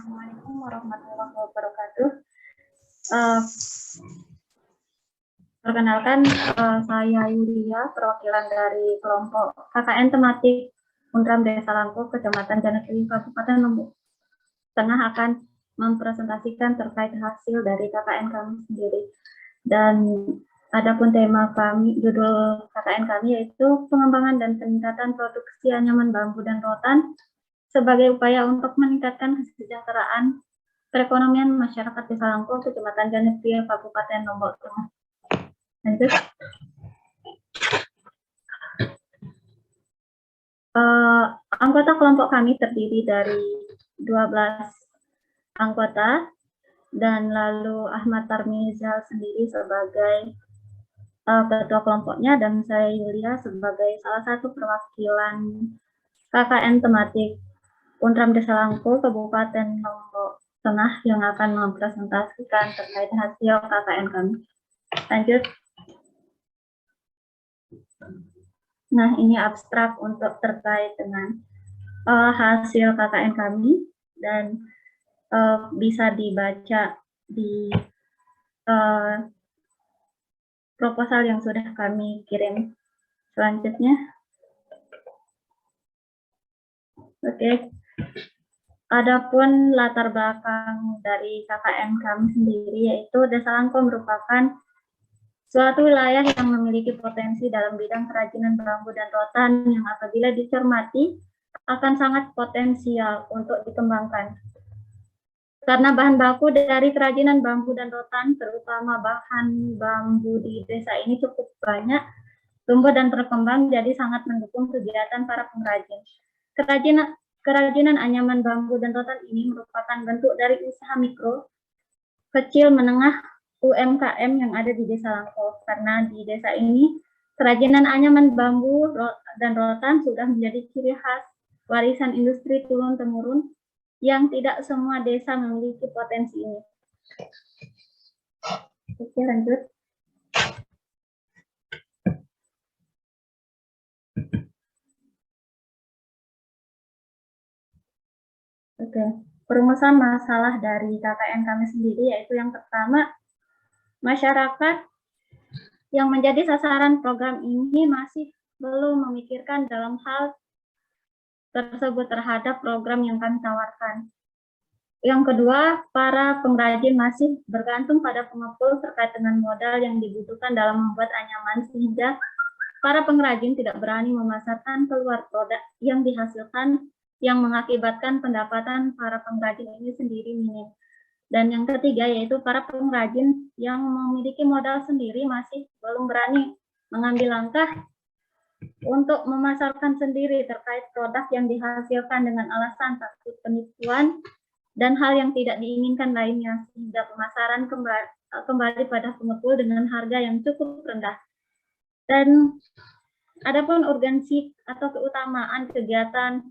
Assalamualaikum warahmatullahi wabarakatuh. Eh, Perkenalkan, saya Yulia, perwakilan dari kelompok KKN tematik Undram Desa Langko, Kecamatan Janegiri, Kabupaten Lombok Tengah akan mempresentasikan terkait hasil dari KKN kami sendiri. Dan adapun tema kami, judul KKN kami yaitu pengembangan dan peningkatan produksi anyaman bambu dan rotan sebagai upaya untuk meningkatkan kesejahteraan perekonomian masyarakat Desa Langko, Kecamatan Janegiri, Kabupaten Lombok Tengah. Lanjut. Anggota kelompok kami terdiri dari 12 anggota, dan lalu Ahmad Tarmizal sendiri sebagai ketua kelompoknya, dan saya Yulia sebagai salah satu perwakilan KKN tematik Undram Desa Langko, Kabupaten Lombok Tengah yang akan mempresentasikan terkait hasil KKN kami. Lanjut. Nah, ini abstrak untuk terkait dengan hasil KKN kami, dan bisa dibaca di proposal yang sudah kami kirim. Selanjutnya. Oke. Adapun latar belakang dari KKN kami sendiri, yaitu Desa Langko merupakan suatu wilayah yang memiliki potensi dalam bidang kerajinan bambu dan rotan yang apabila dicermati akan sangat potensial untuk dikembangkan. Karena bahan baku dari kerajinan bambu dan rotan, terutama bahan bambu di desa ini cukup banyak, tumbuh dan berkembang, jadi sangat mendukung kegiatan para pengrajin. Kerajinan anyaman bambu dan rotan ini merupakan bentuk dari usaha mikro, kecil, menengah, UMKM yang ada di Desa Langko. Karena di desa ini, kerajinan anyaman bambu dan rotan sudah menjadi ciri khas warisan industri turun-temurun yang tidak semua desa memiliki potensi ini. Oke, lanjut. Oke, perumusan masalah dari KKN kami sendiri yaitu yang pertama, masyarakat yang menjadi sasaran program ini masih belum memikirkan dalam hal tersebut terhadap program yang kami tawarkan. Yang kedua, para pengrajin masih bergantung pada pengepul terkait dengan modal yang dibutuhkan dalam membuat anyaman, sehingga para pengrajin tidak berani memasarkan keluar produk yang dihasilkan, yang mengakibatkan pendapatan para pengrajin ini sendiri minim. Dan yang ketiga, yaitu para pengrajin yang memiliki modal sendiri masih belum berani mengambil langkah untuk memasarkan sendiri terkait produk yang dihasilkan dengan alasan takut penipuan dan hal yang tidak diinginkan lainnya, sehingga pemasaran kembali pada pengepul dengan harga yang cukup rendah. Dan adapun urgensi atau keutamaan kegiatan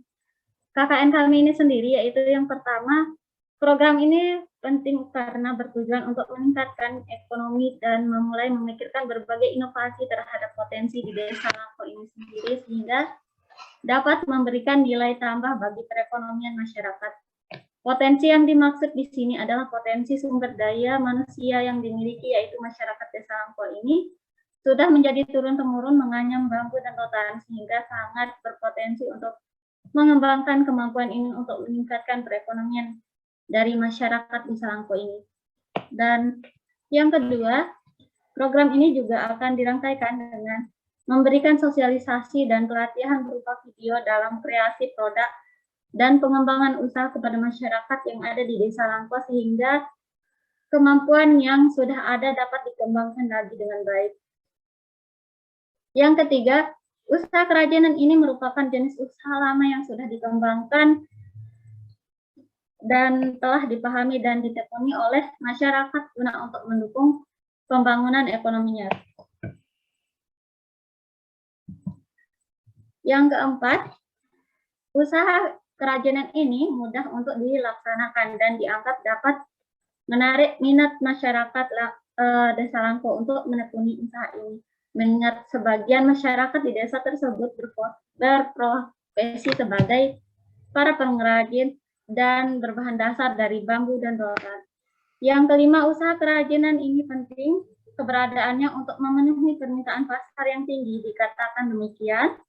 KKN kami ini sendiri, yaitu yang pertama, program ini penting karena bertujuan untuk meningkatkan ekonomi dan memulai memikirkan berbagai inovasi terhadap potensi di Desa Langko ini sendiri, sehingga dapat memberikan nilai tambah bagi perekonomian masyarakat. Potensi yang dimaksud di sini adalah potensi sumber daya manusia yang dimiliki, yaitu masyarakat Desa Langko ini sudah menjadi turun-temurun menganyam bambu dan rotan, sehingga sangat berpotensi untuk mengembangkan kemampuan ini untuk meningkatkan perekonomian dari masyarakat Desa Langko ini. Dan yang kedua, program ini juga akan dirangkaikan dengan memberikan sosialisasi dan pelatihan berupa video dalam kreasi produk dan pengembangan usaha kepada masyarakat yang ada di Desa Langko, sehingga kemampuan yang sudah ada dapat dikembangkan lagi dengan baik. Yang ketiga, usaha kerajinan ini merupakan jenis usaha lama yang sudah dikembangkan dan telah dipahami dan ditekuni oleh masyarakat guna untuk mendukung pembangunan ekonominya. Yang keempat, usaha kerajinan ini mudah untuk dilaksanakan dan dianggap dapat menarik minat masyarakat Desa Langko untuk menekuni usaha ini, mengingat sebagian masyarakat di desa tersebut berprofesi sebagai para pengrajin dan berbahan dasar dari bambu dan rotan. Yang kelima, usaha kerajinan ini penting keberadaannya untuk memenuhi permintaan pasar yang tinggi. Dikatakan demikian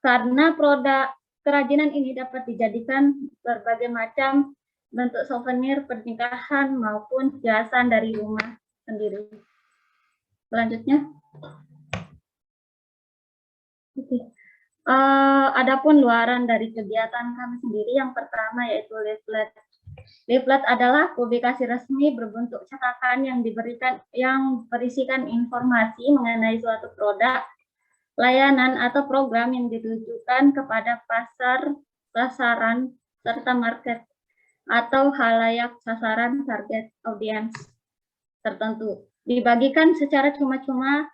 karena produk kerajinan ini dapat dijadikan berbagai macam bentuk souvenir pernikahan maupun hiasan dari rumah sendiri. Selanjutnya. Adapun luaran dari kegiatan kami sendiri, yang pertama yaitu leaflet. Leaflet adalah publikasi resmi berbentuk cetakan yang berisikan informasi mengenai suatu produk, layanan atau program yang ditujukan kepada pasar, sasaran, serta market atau halayak sasaran target audiens tertentu. Dibagikan secara cuma-cuma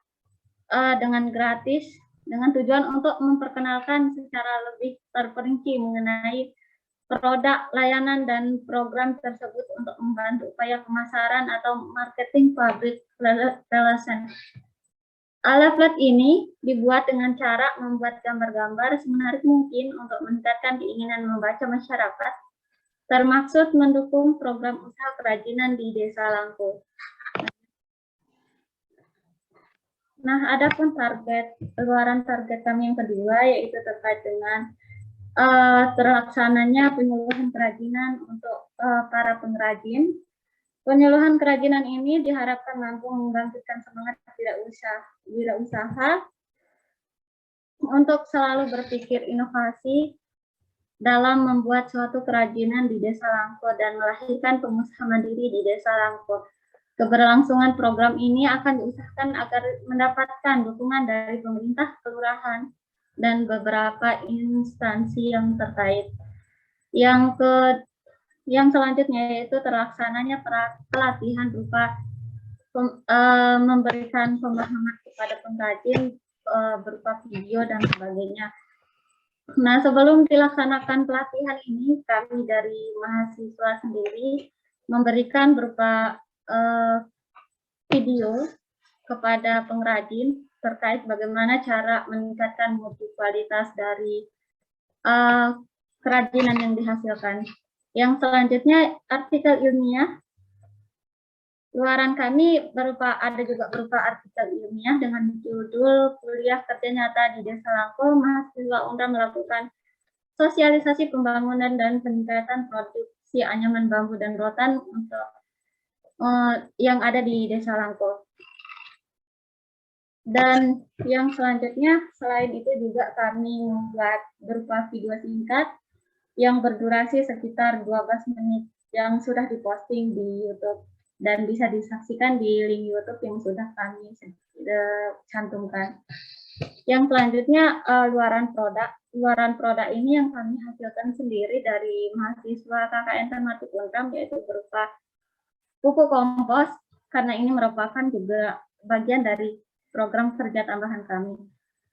dengan gratis, dengan tujuan untuk memperkenalkan secara lebih terperinci mengenai produk, layanan, dan program tersebut untuk membantu upaya pemasaran atau marketing public relation. Leaflet ini dibuat dengan cara membuat gambar-gambar semenarik mungkin untuk meningkatkan keinginan membaca masyarakat, termaksud mendukung program usaha kerajinan di Desa Langko. Nah, adapun luaran target kami yang kedua yaitu terkait dengan terlaksananya penyuluhan kerajinan untuk para pengrajin. Penyuluhan kerajinan ini diharapkan mampu membangkitkan semangat wirausaha untuk selalu berpikir inovasi dalam membuat suatu kerajinan di Desa Langko dan melahirkan pengusaha mandiri di Desa Langko. Keberlangsungan program ini akan diusahakan agar mendapatkan dukungan dari pemerintah, kelurahan, dan beberapa instansi yang terkait. Yang selanjutnya yaitu terlaksananya pelatihan berupa memberikan pemahaman kepada pengrajin berupa video dan sebagainya. Nah, sebelum dilaksanakan pelatihan ini, kami dari mahasiswa sendiri memberikan berupa video kepada pengrajin terkait bagaimana cara meningkatkan mutu kualitas dari kerajinan yang dihasilkan. Yang selanjutnya artikel ilmiah. Luaran kami ada juga berupa artikel ilmiah dengan judul Kuliah Kerja Nyata di Desa Langko, mahasiswa UNRA melakukan sosialisasi pembangunan dan peningkatan produksi anyaman bambu dan rotan untuk yang ada di Desa Langko. Dan yang selanjutnya, selain itu juga kami membuat berupa video singkat yang berdurasi sekitar 12 menit yang sudah diposting di YouTube dan bisa disaksikan di link YouTube yang sudah kami cantumkan. Yang selanjutnya luaran produk. Luaran produk ini yang kami hasilkan sendiri dari mahasiswa KKN Tematik UNRAM, yaitu berupa pupuk kompos, karena ini merupakan juga bagian dari program kerja tambahan kami.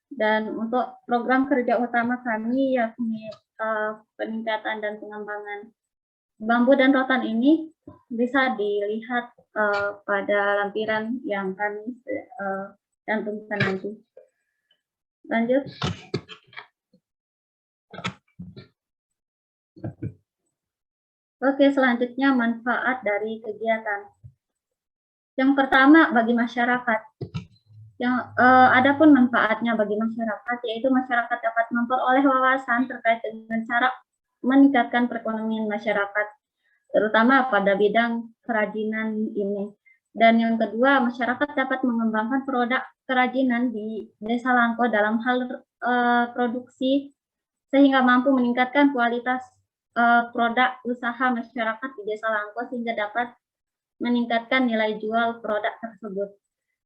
Dan untuk program kerja utama kami yakni peningkatan dan pengembangan bambu dan rotan ini bisa dilihat pada lampiran yang kami cantumkan nanti. Lanjut. Oke, selanjutnya manfaat dari kegiatan. Yang pertama bagi masyarakat. Adapun manfaatnya bagi masyarakat, yaitu masyarakat dapat memperoleh wawasan terkait dengan cara meningkatkan perekonomian masyarakat, terutama pada bidang kerajinan ini. Dan yang kedua, masyarakat dapat mengembangkan produk kerajinan di Desa Langko dalam hal produksi, sehingga mampu meningkatkan kualitas produk usaha masyarakat di Desa Langko sehingga dapat meningkatkan nilai jual produk tersebut.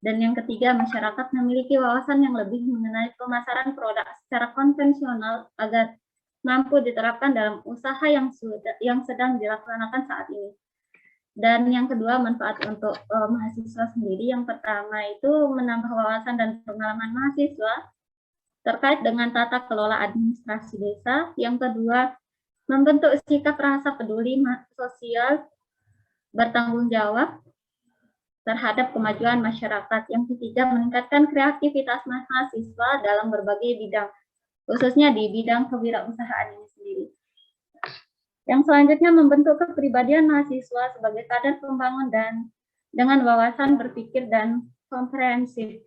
Dan yang ketiga, masyarakat memiliki wawasan yang lebih mengenai pemasaran produk secara konvensional agar mampu diterapkan dalam usaha yang sedang dilaksanakan saat ini. Dan yang kedua, manfaat untuk mahasiswa sendiri. Yang pertama itu menambah wawasan dan pengalaman mahasiswa terkait dengan tata kelola administrasi desa. Yang kedua, membentuk sikap rasa peduli sosial bertanggung jawab terhadap kemajuan masyarakat. Yang ketiga, meningkatkan kreativitas mahasiswa dalam berbagai bidang, khususnya di bidang kewirausahaan ini sendiri. Yang selanjutnya membentuk kepribadian mahasiswa sebagai kader pembangun dan dengan wawasan berpikir dan komprehensif.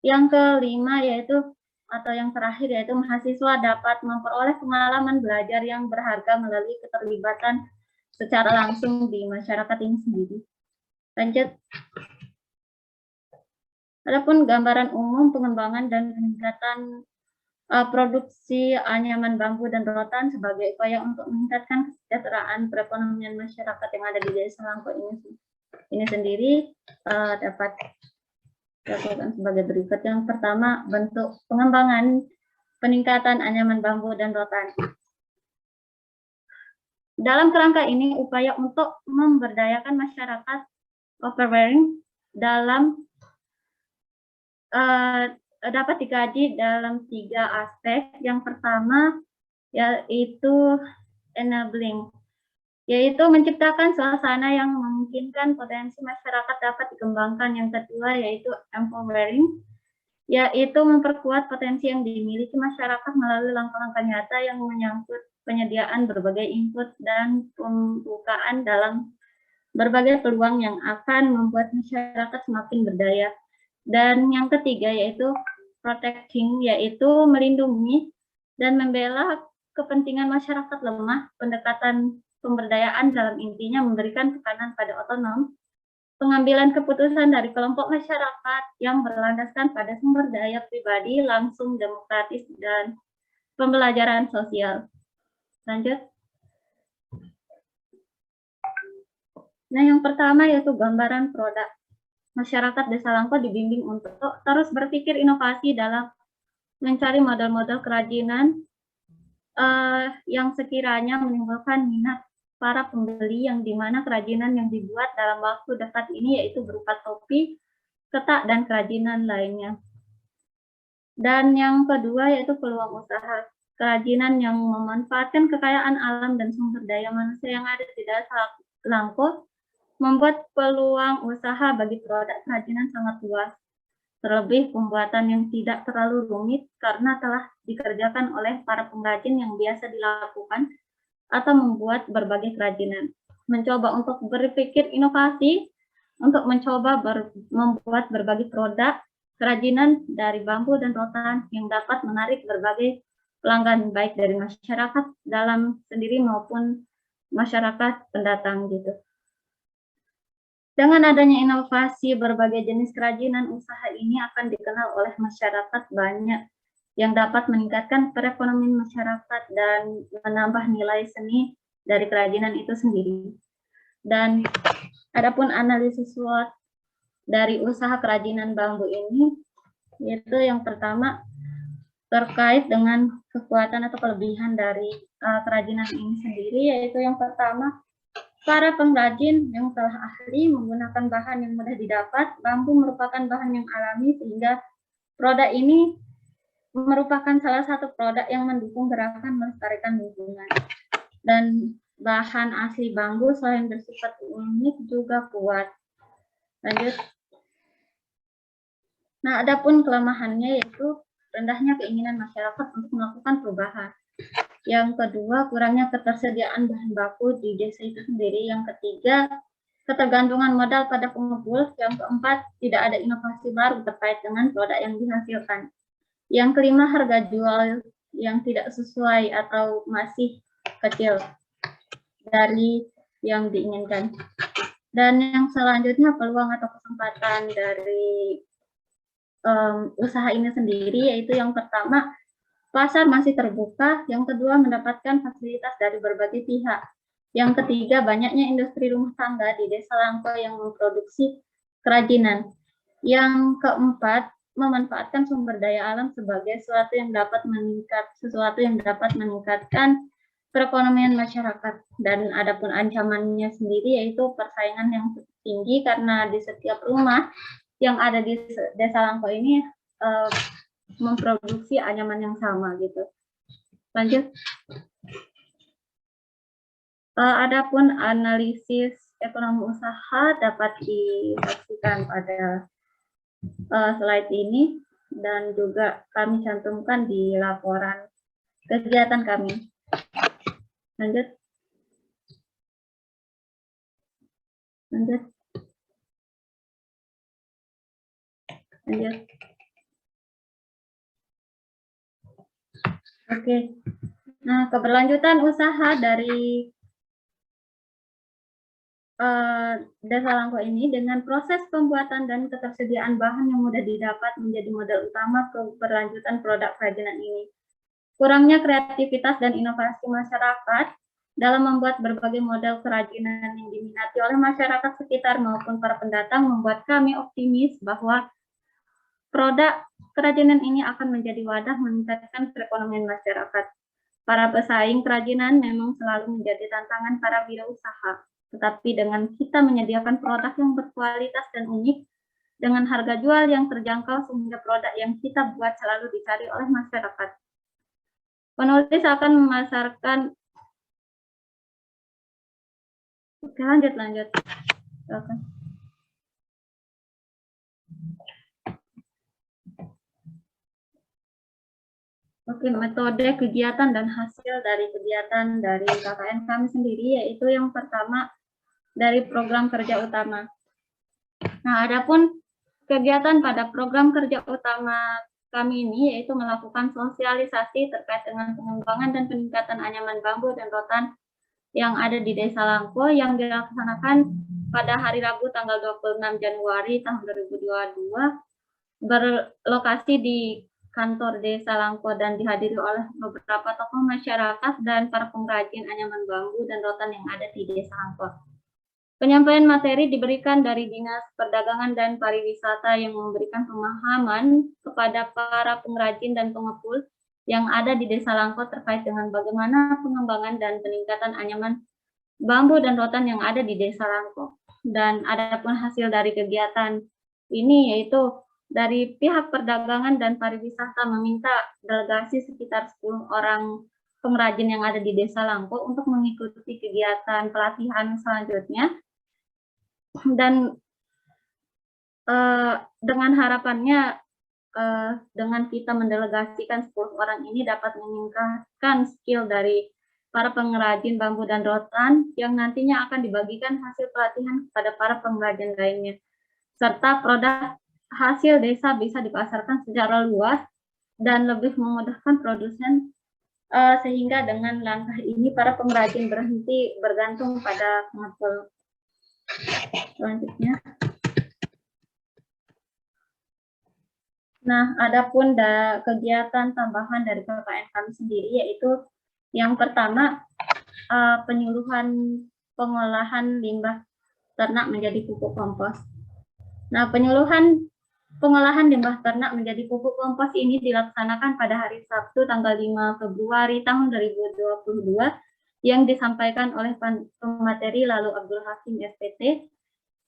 Yang kelima yaitu atau yang terakhir yaitu mahasiswa dapat memperoleh pengalaman belajar yang berharga melalui keterlibatan secara langsung di masyarakat ini sendiri. Lanjut. Adapun gambaran umum pengembangan dan peningkatan produksi anyaman bambu dan rotan sebagai upaya untuk meningkatkan kesejahteraan perekonomian masyarakat yang ada di Desa Langko ini sendiri dapat dilakukan sebagai berikut. Yang pertama, bentuk pengembangan peningkatan anyaman bambu dan rotan. Dalam kerangka ini, upaya untuk memberdayakan masyarakat overbearing dalam dapat dikaji dalam 3 aspek. Yang pertama yaitu enabling, yaitu menciptakan suasana yang memungkinkan potensi masyarakat dapat dikembangkan. Yang kedua yaitu empowering, yaitu memperkuat potensi yang dimiliki masyarakat melalui langkah-langkah nyata yang menyangkut penyediaan berbagai input dan pembukaan dalam berbagai peluang yang akan membuat masyarakat semakin berdaya. Dan yang ketiga yaitu protecting, yaitu melindungi dan membela kepentingan masyarakat lemah. Pendekatan pemberdayaan dalam intinya memberikan tekanan pada otonom, pengambilan keputusan dari kelompok masyarakat yang berlandaskan pada sumber daya pribadi, langsung, demokratis, dan pembelajaran sosial. Lanjut. Nah, yang pertama yaitu gambaran produk. Masyarakat Desa Langko dibimbing untuk terus berpikir inovasi dalam mencari model-model kerajinan yang sekiranya menimbulkan minat para pembeli, yang dimana kerajinan yang dibuat dalam waktu dekat ini yaitu berupa topi, ketak, dan kerajinan lainnya. Dan yang kedua yaitu peluang usaha. Kerajinan yang memanfaatkan kekayaan alam dan sumber daya manusia yang ada di Desa Langko membuat peluang usaha bagi produk kerajinan sangat luas. Terlebih pembuatan yang tidak terlalu rumit karena telah dikerjakan oleh para pengrajin yang biasa dilakukan atau membuat berbagai kerajinan. Mencoba untuk berpikir inovasi, untuk mencoba membuat berbagai produk kerajinan dari bambu dan rotan yang dapat menarik berbagai pelanggan, baik dari masyarakat dalam sendiri maupun masyarakat pendatang gitu. Dengan adanya inovasi berbagai jenis kerajinan, usaha ini akan dikenal oleh masyarakat banyak, yang dapat meningkatkan perekonomian masyarakat dan menambah nilai seni dari kerajinan itu sendiri. Dan adapun analisis SWOT dari usaha kerajinan bambu ini, yaitu yang pertama terkait dengan kekuatan atau kelebihan dari kerajinan ini sendiri, yaitu yang pertama, para pengrajin yang telah ahli menggunakan bahan yang mudah didapat. Bambu merupakan bahan yang alami sehingga produk ini merupakan salah satu produk yang mendukung gerakan melestarikan lingkungan. Dan bahan asli bambu selain bersifat unik juga kuat. Lanjut. Nah, adapun kelemahannya yaitu rendahnya keinginan masyarakat untuk melakukan perubahan. Yang kedua, kurangnya ketersediaan bahan baku di desa itu sendiri. Yang ketiga, ketergantungan modal pada pengumpul. Yang keempat, tidak ada inovasi baru terkait dengan produk yang dihasilkan. Yang kelima, harga jual yang tidak sesuai atau masih kecil dari yang diinginkan. Dan yang selanjutnya, peluang atau kesempatan dari usaha ini sendiri, yaitu yang pertama, pasar masih terbuka. Yang kedua, mendapatkan fasilitas dari berbagai pihak. Yang ketiga, banyaknya industri rumah tangga di Desa Langko yang memproduksi kerajinan. Yang keempat, memanfaatkan sumber daya alam sebagai sesuatu yang dapat meningkatkan perekonomian masyarakat. Dan adapun ancamannya sendiri yaitu persaingan yang tinggi karena di setiap rumah yang ada di Desa Langko ini memproduksi anyaman yang sama gitu. Lanjut. Adapun analisis ekonomi usaha dapat disaksikan pada slide ini dan juga kami cantumkan di laporan kegiatan kami. Lanjut. Lanjut. Oke. Nah, keberlanjutan usaha dari Desa Langko ini dengan proses pembuatan dan ketersediaan bahan yang mudah didapat menjadi modal utama keberlanjutan produk kerajinan ini. Kurangnya kreativitas dan inovasi masyarakat dalam membuat berbagai model kerajinan yang diminati oleh masyarakat sekitar maupun para pendatang membuat kami optimis bahwa produk kerajinan ini akan menjadi wadah meningkatkan perekonomian masyarakat. Para pesaing kerajinan memang selalu menjadi tantangan para wirausaha, tetapi dengan kita menyediakan produk yang berkualitas dan unik, dengan harga jual yang terjangkau sehingga produk yang kita buat selalu dicari oleh masyarakat. Penulis akan memasarkan. Oke, lanjut. Oke. Oke, metode kegiatan dan hasil dari kegiatan dari KKN kami sendiri, yaitu yang pertama dari program kerja utama. Nah, adapun kegiatan pada program kerja utama kami ini yaitu melakukan sosialisasi terkait dengan pengembangan dan peningkatan anyaman bambu dan rotan yang ada di Desa Langko yang dilaksanakan pada hari Rabu tanggal 26 Januari tahun 2022 berlokasi di kantor Desa Langko dan dihadiri oleh beberapa tokoh masyarakat dan para pengrajin anyaman bambu dan rotan yang ada di Desa Langko. Penyampaian materi diberikan dari Dinas Perdagangan dan Pariwisata yang memberikan pemahaman kepada para pengrajin dan pengepul yang ada di Desa Langko terkait dengan bagaimana pengembangan dan peningkatan anyaman bambu dan rotan yang ada di Desa Langko. Dan adapun hasil dari kegiatan ini yaitu dari pihak perdagangan dan pariwisata meminta delegasi sekitar 10 orang pengrajin yang ada di Desa Langko untuk mengikuti kegiatan pelatihan selanjutnya. Dan dengan harapannya dengan kita mendelegasikan 10 orang ini dapat meningkatkan skill dari para pengrajin bambu dan rotan yang nantinya akan dibagikan hasil pelatihan kepada para pengrajin lainnya. Serta produk hasil desa bisa dipasarkan secara luas dan lebih memudahkan produsen sehingga dengan langkah ini para pengrajin berhenti bergantung pada pengepul. Selanjutnya. Nah, adapun kegiatan tambahan dari KKN kami sendiri yaitu yang pertama penyuluhan pengolahan limbah ternak menjadi pupuk kompos. Nah, penyuluhan pengolahan limbah ternak menjadi pupuk kompos ini dilaksanakan pada hari Sabtu tanggal 5 Februari tahun 2022 yang disampaikan oleh pemateri lalu Abdul Hakim SPT.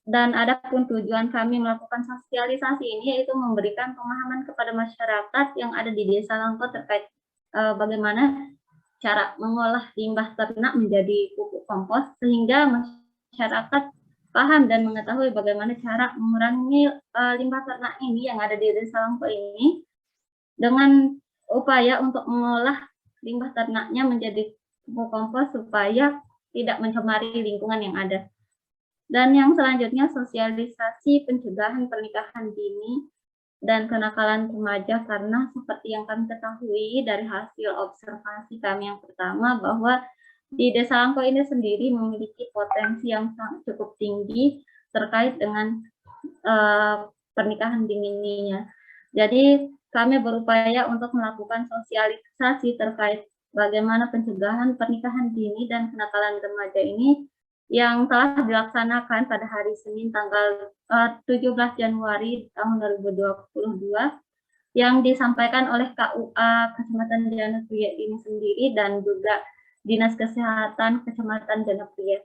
Dan adapun tujuan kami melakukan sosialisasi ini yaitu memberikan pemahaman kepada masyarakat yang ada di Desa Langko terkait bagaimana cara mengolah limbah ternak menjadi pupuk kompos sehingga masyarakat paham dan mengetahui bagaimana cara mengurangi limbah ternak ini yang ada di Desa Langko ini dengan upaya untuk mengolah limbah ternaknya menjadi pupuk kompos supaya tidak mencemari lingkungan yang ada. Dan yang selanjutnya sosialisasi pencegahan pernikahan dini dan kenakalan remaja karena seperti yang kami ketahui dari hasil observasi kami yang pertama bahwa di Desa Langko ini sendiri memiliki potensi yang cukup tinggi terkait dengan pernikahan dininya. Jadi kami berupaya untuk melakukan sosialisasi terkait bagaimana pencegahan pernikahan dini dan kenakalan remaja ini yang telah dilaksanakan pada hari Senin tanggal 17 Januari tahun 2022 yang disampaikan oleh KUA Kecamatan Janepria ini sendiri dan juga Dinas Kesehatan Kecamatan Janepria.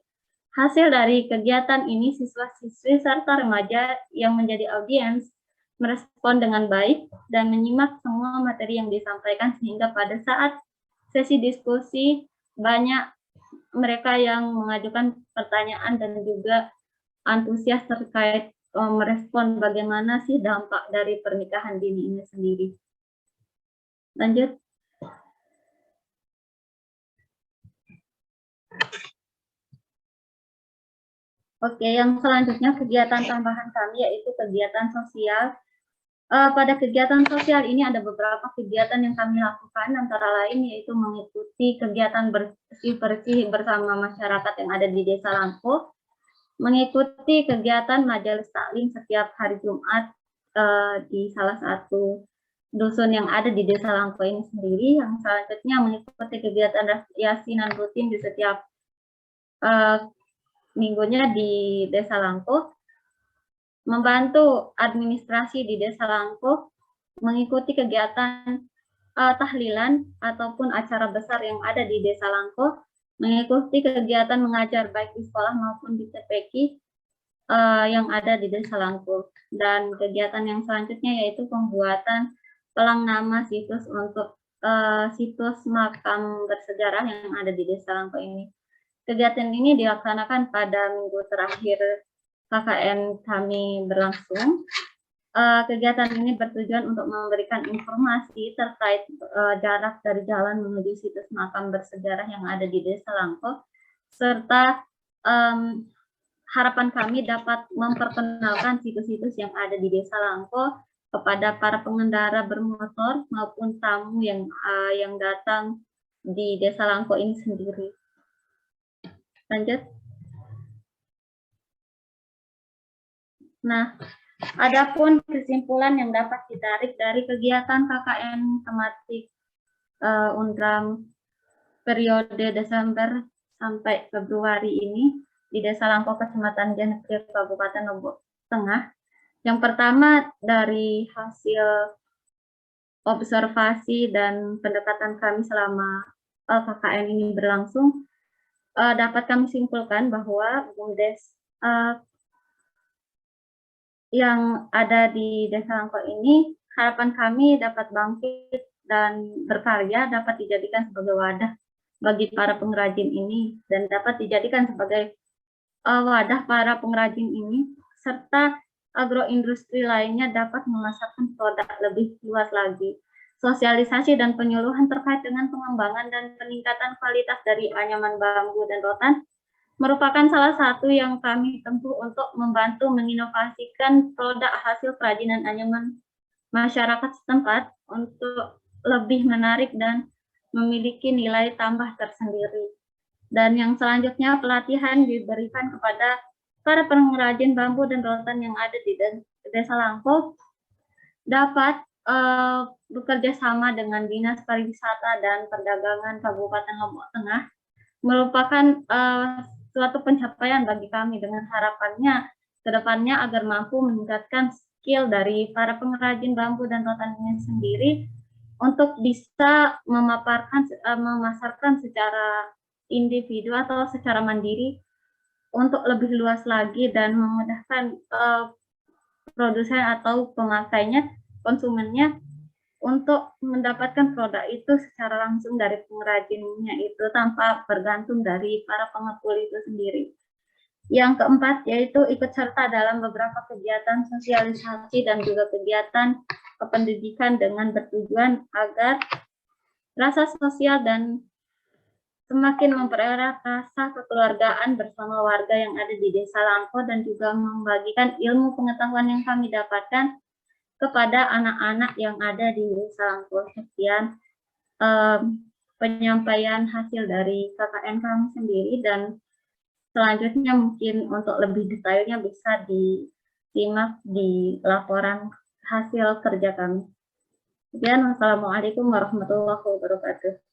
Hasil dari kegiatan ini siswa-siswi serta remaja yang menjadi audiens merespon dengan baik dan menyimak semua materi yang disampaikan sehingga pada saat sesi diskusi banyak mereka yang mengajukan pertanyaan dan juga antusias terkait merespon bagaimana sih dampak dari pernikahan dini ini sendiri. Lanjut. Oke, yang selanjutnya kegiatan tambahan kami yaitu kegiatan sosial. Pada kegiatan sosial ini ada beberapa kegiatan yang kami lakukan, antara lain yaitu mengikuti kegiatan bersih-bersih bersama masyarakat yang ada di Desa Langko, mengikuti kegiatan majelis taklim setiap hari Jumat di salah satu dusun yang ada di Desa Langko ini sendiri. Yang selanjutnya mengikuti kegiatan yasinan rutin di setiap minggunya di Desa Langko, membantu administrasi di Desa Langko, mengikuti kegiatan tahlilan ataupun acara besar yang ada di Desa Langko, mengikuti kegiatan mengajar baik di sekolah maupun di TPQ yang ada di Desa Langko. Dan kegiatan yang selanjutnya yaitu pembuatan pelang nama situs untuk situs makam bersejarah yang ada di Desa Langko ini. Kegiatan ini dilaksanakan pada minggu terakhir KKN kami berlangsung. Kegiatan ini bertujuan untuk memberikan informasi terkait jarak dari jalan menuju situs makam bersejarah yang ada di Desa Langko, serta harapan kami dapat memperkenalkan situs-situs yang ada di Desa Langko kepada para pengendara bermotor maupun tamu yang datang di Desa Langko ini sendiri. Lanjut. Nah, adapun kesimpulan yang dapat ditarik dari kegiatan KKN tematik Undram periode Desember sampai Februari ini di Desa Langko, Kecamatan Janegri, Kabupaten Lombok Tengah. Yang pertama, dari hasil observasi dan pendekatan kami selama KKN ini berlangsung, dapat kami simpulkan bahwa BUMDes yang ada di Desa Langko ini, harapan kami dapat bangkit dan berkarya, dapat dijadikan sebagai wadah bagi para pengrajin ini, dan dapat dijadikan sebagai wadah para pengrajin ini, serta agroindustri lainnya dapat memasarkan produk lebih luas lagi. Sosialisasi dan penyuluhan terkait dengan pengembangan dan peningkatan kualitas dari anyaman bambu dan rotan merupakan salah satu yang kami tempuh untuk membantu menginovasikan produk hasil kerajinan anyaman masyarakat setempat untuk lebih menarik dan memiliki nilai tambah tersendiri. Dan yang selanjutnya, pelatihan diberikan kepada para pengrajin bambu dan rotan yang ada di Desa Langko dapat bekerja sama dengan Dinas Pariwisata dan Perdagangan Kabupaten Lombok Tengah, merupakan suatu pencapaian bagi kami, dengan harapannya ke depannya agar mampu meningkatkan skill dari para pengrajin bambu dan rotan ini sendiri untuk bisa memasarkan secara individu atau secara mandiri untuk lebih luas lagi dan memudahkan produsen atau pemakainya, konsumennya, untuk mendapatkan produk itu secara langsung dari pengrajinnya itu tanpa bergantung dari para pengepul itu sendiri. Yang keempat yaitu ikut serta dalam beberapa kegiatan sosialisasi dan juga kegiatan pendidikan dengan bertujuan agar rasa sosial dan semakin mempererat rasa kekeluargaan bersama warga yang ada di Desa Langko, dan juga membagikan ilmu pengetahuan yang kami dapatkan kepada anak-anak yang ada di Desa Langko. Sekian penyampaian hasil dari KKN kami sendiri, dan selanjutnya mungkin untuk lebih detailnya bisa disimak di laporan hasil kerja kami. Sekian, wassalamualaikum warahmatullahi wabarakatuh.